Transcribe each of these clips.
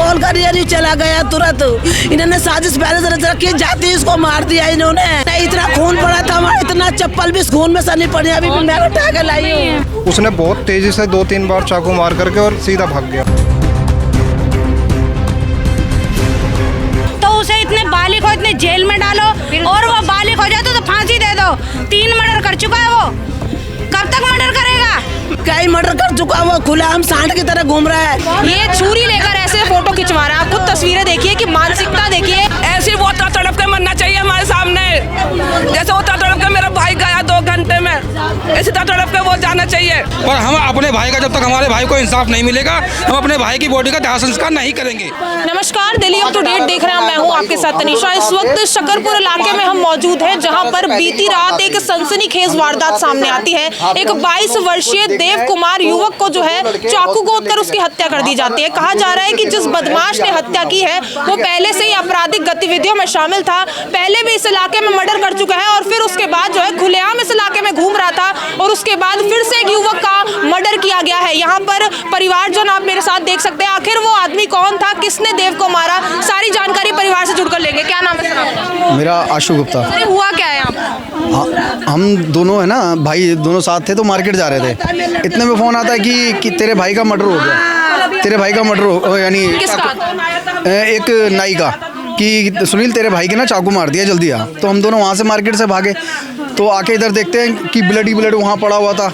Call कर ये चला गया तुरंत। इन्होंने साजिश पहले से रखी, जाती इसको मार दिया इन्होंने। इतना खून पड़ा था हमारा, इतना चप्पल भी खून में सनी पड़ी, अभी भी मैं उठा के लाई हूँ। उसने बहुत तेजी से 2-3 बार चाकू मार करके और सीधा भाग गया। तो उसे इतने बालिग हो, इतने जेल में डालो, और वो बालिग हो जाए तो फांसी दे दो। 3 मर्डर कर चुका है वो, कब तक मर्डर करेगा? कई मर्डर कर चुका, वो खुलेआम सांड की तरह घूम रहा है। ये छुरी लेकर ऐसे फोटो खिंचवा रहा है। आप खुद तस्वीरें देखिए कि मानसिकता देखिए। ऐसे वो तड़प के मरना चाहिए हमारे सामने, जैसे वो तड़प के मेरा भाई गया 2 घंटे में, ऐसे तड़प के वो जाना चाहिए। पर हम अपने भाई का, जब तक हमारे भाई को इंसाफ नहीं मिलेगा, हम अपने भाई की बॉडी का दाह संस्कार नहीं करेंगे। नमस्कार, दिल्ली अप टू डेट देख रहे हैं, मैं हूं आपके साथ तनीषा। इस वक्त शकरपुर इलाके में हम मौजूद हैं, जहां पर बीती रात एक सनसनीखेज वारदात सामने आती है। एक 22 वर्षीय देव कुमार युवक को जो है चाकू गोदकर उसकी हत्या कर दी जाती है। कहा जा रहा है कि जिस बदमाश ने हत्या की है वो पहले से ही आपराधिक गतिविधियों में शामिल था, पहले भी इस इलाके में मर्डर कर चुका है, और फिर उसके बाद जो है खुलेआम इस इलाके में घूम रहा था, और उसके बाद फिर से एक युवक का मर्डर किया गया है। यहाँ पर परिवारजन आप मेरे साथ देख सकते हैं। आखिर वो आदमी कौन था, किसने देव को मारा, सारी जानकारी परिवार से जुड़कर लेंगे। क्या नाम है सर? मेरा आशु गुप्ता। अरे हुआ क्या है यहाँ पर? हम दोनों है ना भाई, दोनों साथ थे तो मार्केट जा रहे थे। इतने में फोन आता है कि तेरे भाई का मर्डर हो गया, तेरे भाई का मर्डर हो, यानी एक नाई का, कि सुनील तेरे भाई के ना चाकू मार दिया, जल्दी आ। तो हम दोनों वहाँ से मार्केट से भागे, तो आके इधर देखते हैं कि ब्लड ही ब्लड वहाँ पड़ा हुआ था।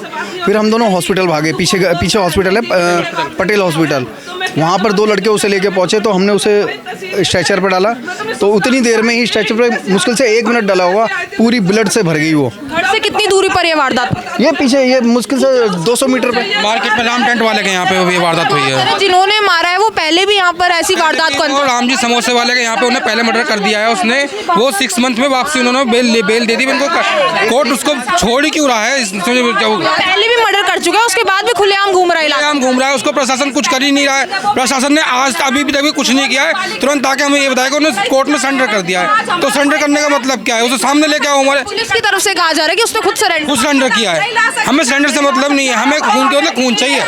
फिर हम दोनों हॉस्पिटल भागे, पीछे हॉस्पिटल है पटेल हॉस्पिटल, वहाँ पर 2 लड़के उसे लेके पहुँचे, तो हमने उसे स्ट्रेचर पर डाला। तो उतनी देर में ही स्ट्रेचर पर मुश्किल से 1 मिनट डाला होगा, पूरी ब्लड से भर गई वो। घर से कितनी दूरी पर ये वारदात? ये पीछे, ये मुश्किल से 200 मीटर पे मार्केट में राम टेंट वाले के यहाँ पे ये वारदात हुई है। जिन्होंने मारा है वो पहले भी यहाँ पर ऐसी वारदात को और राम जी समोसे वाले के यहाँ पे उन्हें पहले मर्डर कर दिया है उसने। वो 6 मंथ में वापसी उन्होंने बेल दे दी। उनको कोर्ट उसको छोड़ ही क्यों रहा है? पहले भी मर्डर कर चुका है, उसके बाद भी खुलेआम घूम रहा है इलाके में। घूम रहा है, उसको प्रशासन कुछ कर ही नहीं रहा है। प्रशासन ने आज अभी भी तक कुछ नहीं किया है। तुरंत आके हमें ये बताया कि उन्होंने कोर्ट में सरेंडर कर दिया है। तो सरेंडर करने का मतलब क्या है? उसे सामने लेके आओ। हमारे पुलिस की तरफ से कहा जा रहा है कि उसने खुद सरेंडर किया है। हमें सरेंडर से मतलब नहीं है, हमें खून के मतलब खून चाहिए।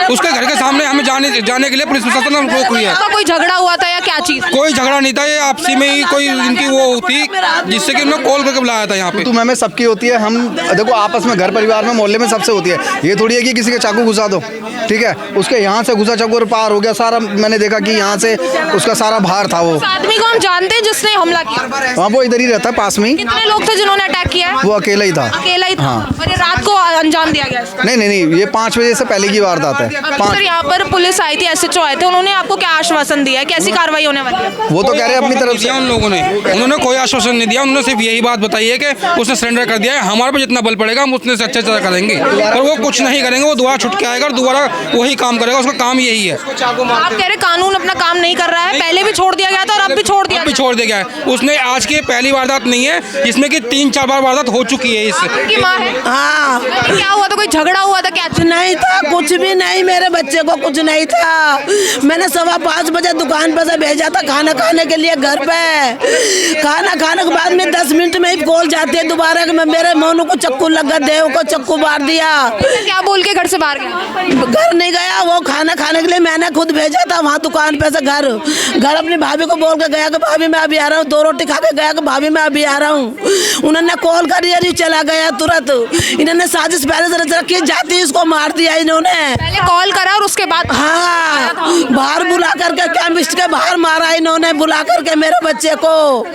उसके घर के सामने हमें जाने के लिए पुलिस प्रशासन ने रोक लिया है। कोई झगड़ा हुआ था या क्या चीज? कोई झगड़ा नहीं था, ये आपसी में ही कोई इनकी वो होती, जिससे कि उन्होंने कॉल करके बुलाया था यहाँ पे। तो हमें सबकी होती है, हम देखो आपस में घर परिवार में मोहल्ले में सबसे होती है। ये थोड़ी है कि किसी के चाकू घुसा दो, ठीक है, उसके यहाँ से घुसा चाकू और पार हो गया सारा। मैंने देखा कि यहाँ से उसका सारा भार था। वो आदमी को हम जानते हैं जिसने हमला किया? हाँ, वो इधर ही रहता है पास में ही। कितने लोग थे जिन्होंने अटैक किया है? वो अकेला ही था। अकेला ही था? हाँ। और ये रात को अंजाम दिया गया इसका? नहीं, ये 5 बजे से पहले की वारदात है। सर, यहाँ पर पुलिस आई थी, SHO आए थे, उन्होंने आपको क्या आश्वासन दिया है, कैसी कार्रवाई होने वाली है? वो तो कह रहे हैं अपनी तरफ से। उन लोगों ने उन्होंने कोई आश्वासन नहीं दिया। उन्होंने सिर्फ यही बात बताई है कि उसने सरेंडर कर दिया है, हमारे पे जितना बल पड़ेगा हम उतने से अच्छे से करेंगे। और वो कुछ नहीं करेंगे, वो दोबारा छुट के आएगा और दोबारा वही काम करेगा। उसका काम यही है। आप कह रहे कानून अपना काम नहीं कर रहा है, पहले भी छोड़ दिया गया था और अब भी छोड़ दिया गया है। उसने आज की पहली वारदात नहीं है, जिसमें कि 3-4 बार वारदात हो चुकी है इससे। आपकी माँ है? हाँ। क्या हुआ था? कोई झगड़ा हुआ था क्या? नहीं था, कुछ भी नहीं, मेरे बच्चे को कुछ नहीं था। मैंने 5:15 बजे दुकान पे से भेजा था खाना खाने के लिए घर पे। खाना खाने के बाद में 10 मिनट में ही कॉल जाती है दोबारा कि मेरे मोनू को चक्कू लगा, देव को चक्कू मार दिया। क्या बोल के घर से बाहर गया? घर नहीं गया, वो खाना खाने के लिए मैंने खुद भेजा था वहाँ दुकान पे से घर अपनी भाभी को बोल के गया कि भाभी मैं अभी आ रहा हूँ। 2 रोटी खा के गया कि भाभी मैं अभी आ रहा हूँ। उन्होंने कॉल कर दिया, चला गया तुरंत। इन्होंने साजिश पहले से रखी, जाती इसको मार दिया इन्होंने। पहले कॉल करा और उसके बाद? हाँ, बाहर बुला करके केमिस्ट के बाहर मारा इन्होंने, बुला करके मेरे बच्चे को।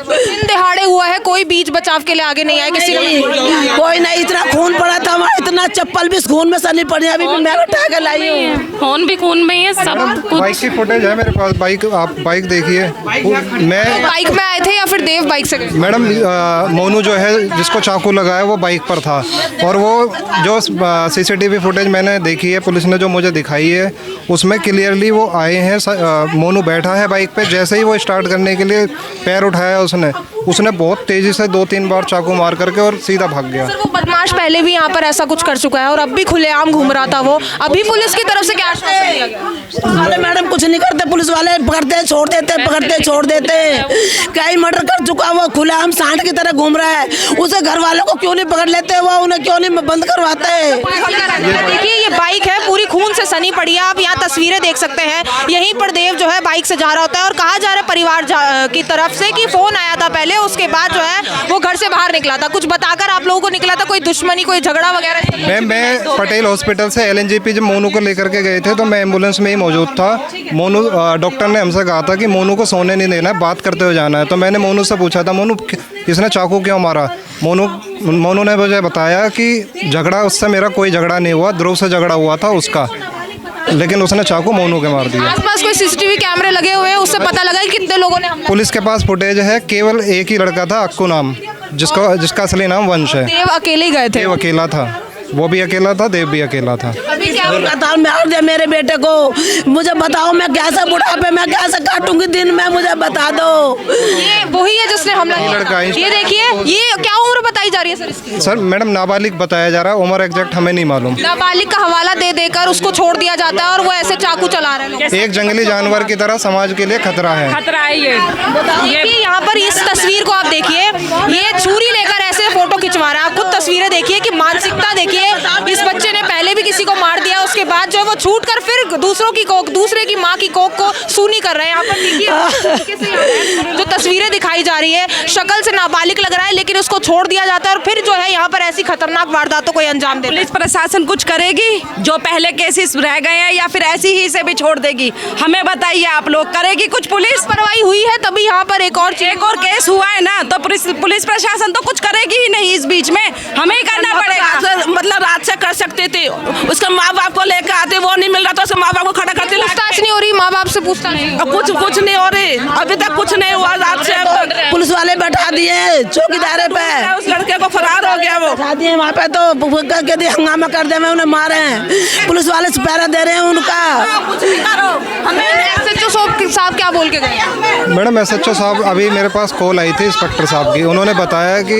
दिन दिहाड़े हुआ है, कोई बीच बचाव के लिए आगे नहीं आया किसी ने? कोई नहीं, इतना खून पड़ा था हमारा, इतना चप्पल भी खून में सनी पड़ी, अभी भी मैं उठा के लाई हूँ। फोन भी खून में ही है, सब कुछ। बाइक की फुटेज है मेरे पास। बाइक, आप बाइक देखिए। मैं बाइक में आए थे या फिर देव बाइक से गए? मैडम, मोनू जो है जिसको चाकू लगा है वो बाइक पर था, और वो जो CCTV फुटेज मैंने देखी है, पुलिस ने जो मुझे दिखाई है, उसमें क्लियरली वो आए हैं। मोनू बैठा है बाइक पे, जैसे ही वो स्टार्ट करने के लिए पैर उठाया उसने बहुत तेजी से 2-3 बार चाकू मार करके और सीधा भाग गया। सर, वो बदमाश पहले भी यहाँ पर ऐसा कुछ कर चुका है और अब भी खुलेआम घूम रहा था वो। अभी पुलिस की तरफ से क्या आश्वासन दिया गया? अरे मैडम, कुछ नहीं करते पुलिस वाले, पकड़ते छोड़ देते, पकड़ते छोड़ देते। कई मर्डर कर चुका, वो खुलेआम सांड की तरह घूम रहा है। उसे घर वालों को क्यों नहीं पकड़ लेते, वो उन्हें क्यों नहीं बंद करवाते? देखिए, ये देखिए बाइक है पूरी खून से सनी पड़ी है। आप यहाँ तस्वीरें देख सकते हैं, यहीं पर देव जो है बाइक से जा रहा होता है और कहा जा रहा है परिवार की तरफ से कि फोन आया था पहले, उसके बाद जो है वो घर से बाहर निकला था। कुछ बताकर आप लोगों को निकला था, कोई दुश्मनी कोई झगड़ा वगैरह? मैं पटेल हॉस्पिटल से LNGP जब मोनू को लेकर के गए थे तो मैं एम्बुलेंस में ही मौजूद था। मोनू डॉक्टर ने हमसे कहा था कि मोनू को सोने नहीं देना है, बात करते हुए जाना है। तो मैंने मोनू से पूछा था मोनू इसने चाकू क्यों मारा। मोनू ने मुझे बताया कि झगड़ा उससे मेरा कोई झगड़ा नहीं हुआ, ध्रुव से झगड़ा हुआ था उसका, लेकिन उसने चाकू मोनू के मार दिया। आसपास कोई CCTV कैमरे लगे हुए हैं, उससे पता लगा कि कितने लोगों ने हमला? पुलिस के पास फुटेज है, केवल एक ही लड़का था अक्कू नाम, जिसका असली नाम वंश है। देव अकेले ही गए थे? देव अकेला था, वो भी अकेला था, देव भी अकेला था। अभी क्या बताओ मार दे मेरे बेटे को, मुझे बताओ मैं कैसे बुढ़ापे में कैसे काटूंगी दिन में, मुझे बता दो। ये वही है जिसने हमला किया? लड़का है। ये देखिए, ये क्या उम्र बताई जा रही है सर इसकी? सर मैडम नाबालिग बताया जा रहा है, उम्र एग्जैक्ट हमें नहीं मालूम। नाबालिग का हवाला दे देकर उसको छोड़ दिया जाता है और वो ऐसे चाकू चला रहे हैं लोग। एक जंगली जानवर की तरह समाज के लिए खतरा है। खतरा है ये। देखिए यहाँ पर इस तस्वीर को आप देखिए, ये छुरी लेकर ऐसे फोटो खिंचवा रहा है। आप खुद तस्वीरें देखिए कि मानसिकता देखिए, इस बच्चे ने पहले भी किसी को मार दिया, उसके बाद जो है वो छूट कर फिर दूसरे की माँ की कोख को सूनी कर रहे हैं। यहाँ पर देखिए जो तस्वीरें दिखाई जा रही है, शक्ल से नाबालिग लग रहा है लेकिन उसको छोड़ दिया जाता है और फिर जो है यहाँ पर ऐसी खतरनाक वारदातों को अंजाम दे। पुलिस प्रशासन कुछ करेगी? जो पहले केसेस रह गए हैं या फिर ऐसी ही से भी छोड़ देगी? हमें बताइए आप लोग, करेगी कुछ पुलिस? लापरवाही हुई है तभी यहाँ पर एक और केस हुआ है ना, तो पुलिस प्रशासन तो कुछ करेगी ही नहीं इस बीच में, हमें ही करना पड़ेगा। मतलब रात से कर सकती थी, उसके माँ बाप को लेकर आते, वो नहीं मिल रहा तो उसके माँ बाप को खड़ा करते। पूछताछ नहीं हो रही, माँ बाप से पूछताछ नहीं? कुछ नहीं हो रही, अभी तक कुछ नहीं हुआ। रात से पुलिस वाले बैठा दिए चौकीदारे पे, उस लड़के को फरार हो गया, वो बैठा दिए वहाँ पे, तो कहते हंगामा कर दे, मैं उन्हें मारे हैं, पुलिस वाले से पहरा दे रहे हैं उनका। कुछ नहीं करो। SHO साहब क्या बोल के गए? मैडम SHO साहब अभी मेरे पास कॉल आई थी इंस्पेक्टर साहब की, उन्होंने बताया कि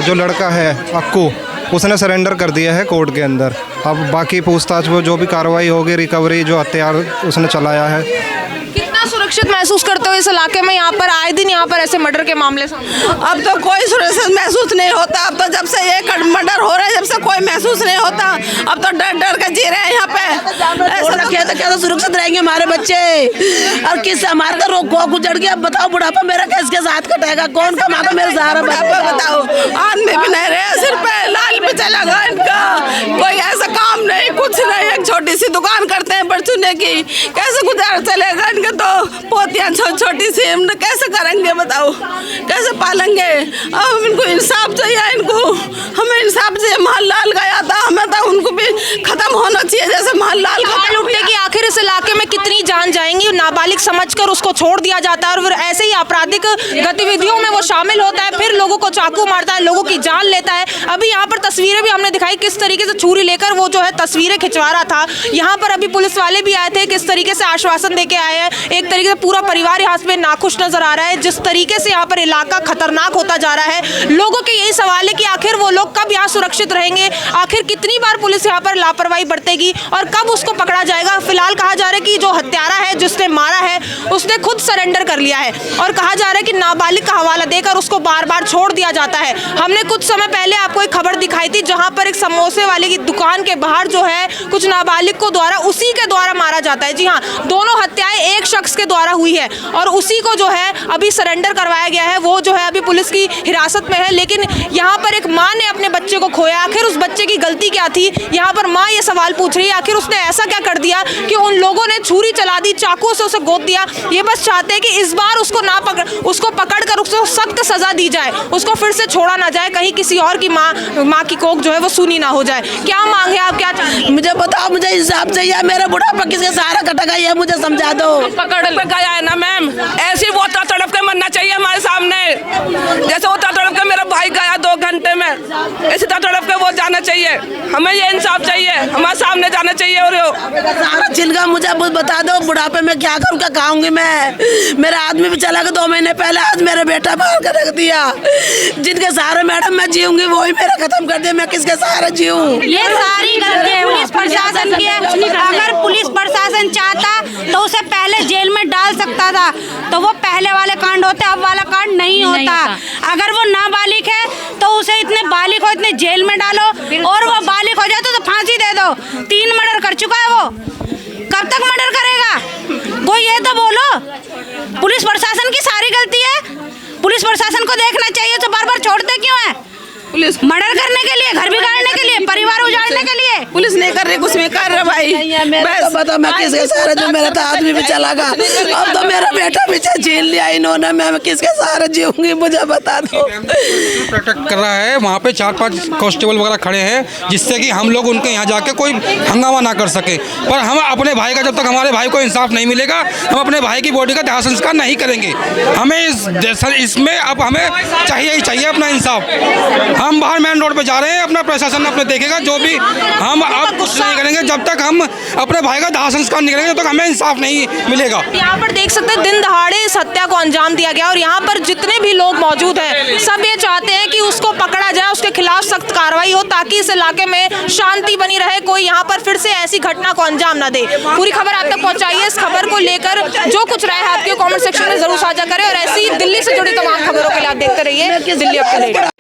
जो लड़का है अक्कू उसने सरेंडर कर दिया है कोर्ट के अंदर। अब बाकी पूछताछ वो जो भी कार्रवाई होगी, रिकवरी जो हथियार उसने चलाया है। कितना सुरक्षित महसूस करते हो इस इलाके में? यहाँ पर आए दिन यहाँ पर ऐसे मर्डर के मामले सामने? अब तो कोई सुरक्षित महसूस नहीं होता, अब तो जब से ये मर्डर हो रहा है जब से कोई महसूस नहीं होता, अब तो डर डर के जी रहे हैं यहाँ पे। ऐसा क्या सुरक्षित रहेंगे हमारे बच्चे? और किस हमारे तो रोक गुजर गया। अब बताओ बुढ़ापा मेरा किसके साथ कटेगा, कौन कमाता मेरे सहारा? बताओ, आदमी भी नहीं रहे, सिर पे लाल पे चला गया इनका, कोई ऐसा काम नहीं, कुछ नहीं, एक छोटी सी दुकान करते हैं परचूने की, कैसे गुजार चलेगा इनके? तो पोतियाँ छोटी सी कैसे करेंगे बताओ, कैसे पालेंगे? अब इनको इंसाफ चाहिए, इनको हमें इंसाफ चाहिए। महल गया था, हमें तो उनको भी खत्म होना चाहिए जैसे महल लुटने की। आखिर इस इलाके में कितनी जान जाएंगी? नाबालिग समझकर उसको छोड़ दिया जाता है और फिर ऐसे ही आपराधिक गतिविधियों में वो शामिल होता है, फिर लोगों को चाकू मारता है, लोगों की जान लेता है। अभी यहाँ पर तस्वीरें भी हमने दिखाई किस तरीके से छुरी लेकर वो जो है तस्वीरें खिंचवा रहा था। यहाँ पर अभी पुलिस वाले भी आए थे, किस तरीके से आश्वासन देके आए हैं। एक तरीके से पूरा परिवार यहाँ पे नाखुश नजर आ रहा है, जिस तरीके से यहाँ पर इलाका खतरनाक होता जा रहा है। लोगों के यही सवाल है कि आखिर वो लोग कब यहाँ सुरक्षित रहेंगे, आखिर कितनी बार पुलिस यहाँ पर लापरवाही बरतेगी और कब उसको पकड़ा जाएगा। फिलहाल कहा जा रहा है कि जो हत्यारा है, जिसने मारा है, उसने खुद सरेंडर कर लिया है और कहा जा रहा है कि नाबालिग का हवाला देकर उसको बार बार छोड़ दिया जाता है। हमने कुछ समय पहले आपको एक खबर दिखाई थी जहां पर एक समोसे वाले की दुकान के बाहर जो है कुछ नाबालिग को उसी के द्वारा मारा जाता है। जी हाँ, दोनों हत्याएं एक शख्स के द्वारा हुई है और उसी को जो है अभी सरेंडर करवाया गया है। वो जो है अभी पुलिस की हिरासत में है, लेकिन यहाँ पर एक माँ ने अपने बच्चे को खोया। आखिर उस बच्चे की गलती क्या थी? यहाँ पर माँ ये सवाल पूछ रही है, आखिर उसने ऐसा क्या कर दिया कि उन लोगों ने छुरी चला दी, चाकू से उसे गोद दिया। ये बस चाहते हैं कि इस बार उसको पकड़कर उसको सख्त सजा दी जाए, उसको फिर से छोड़ा ना जाए, कहीं किसी और की माँ की कोख जो है वो सुनी ना हो जाए। क्या मांग है आप, क्या चाहते हैं? मुझे बताओ, मुझे इंसाफ चाहिए, मेरा बुढ़ापा किसके सहारा कटेगा ये मुझे समझा दो। पकड़ पे गया है ना मैम, ऐसी वो तड़प के मरना चाहिए हमारे सामने, जैसे वो तड़प के मेरा भाई गया 2 घंटे में, ऐसी तड़प के वो जाना चाहिए। हमें ये इंसाफ चाहिए, हमारे सामने जाना चाहिए। और सारा चिलगा मुझे बता दो, बुढ़ापे में क्या करूँ, क्या खाऊंगी मैं? मेरा आदमी भी चला गया 2 महीने पहले, आज मेरा बेटा बाहर कर रख दिया। जिनके सहारे मैडम मैं जीऊंगी वही मेरा खत्म कर दिया, मैं किसके सहारे जीऊं? ये सारी गलती पुलिस प्रशासन की है। अगर पुलिस प्रशासन चाहता तो उसे पहले जेल में डाल सकता था, तो वो पहले वाले कांड होते, अब वाला कांड नहीं होता। अगर वो नाबालिग है तो उसे इतने बालिग हो, इतने जेल में डालो, और वो बालिग हो जाए तो फांसी दे दो। 3 मर्डर कर चुका है वो, कब तक मर्डर करेगा? कोई ये तो बोलो। पुलिस प्रशासन की सारी गलती है, पुलिस प्रशासन को देखना चाहिए, तो बार बार छोड़ते क्यों है? पुलिस मर्डर करने के लिए, घर बिगाड़ने के लिए, परिवार उजाड़ने के लिए। पुलिस नहीं कर रही, कुछ नहीं कर रहा भाई। तो बता मैं किसके सहारे, जो मेरा तो आदमी भी चला गया, अब तो मेरा बेटा पीछे छीन लिया इन्होंने, मैं किसके सहारे जीऊंगी, मुझे बता दो। प्रोटेक्ट कर रहा है, वहाँ पे 4-5 कांस्टेबल वगैरह खड़े हैं, जिससे कि हम लोग उनके यहाँ जाके कोई हंगामा ना कर सके। पर हम अपने भाई का, जब तक हमारे भाई को इंसाफ नहीं मिलेगा, हम अपने भाई की बॉडी का दाह संस्कार नहीं करेंगे। हमें इसमें अब हमें चाहिए ही चाहिए अपना इंसाफ। हम बाहर मेन रोड पे जा रहे हैं, अपना प्रशासन अपने देखेगा जो भी, हम अब कुछ नहीं करेंगे जब तक हम अपने भाई का दाह संस्कार नहीं करेंगे, जब तक हमें इंसाफ नहीं मिलेगा। यहाँ पर देख सकते हैं दिन दहाड़े इस हत्या को अंजाम दिया गया, और यहाँ पर जितने भी लोग मौजूद हैं सब ये चाहते हैं कि उसको पकड़ा जाए, उसके खिलाफ सख्त कार्रवाई हो, ताकि इस इलाके में शांति बनी रहे, कोई यहाँ पर फिर से ऐसी घटना को अंजाम ना दे। पूरी खबर आप तक पहुँचाइए। इस खबर को लेकर जो कुछ राय है आपके कॉमेंट सेक्शन में जरूर साझा करें, और ऐसी दिल्ली से जुड़ी तमाम खबरों के लिए आप देखते रहिए दिल्ली अपडेट।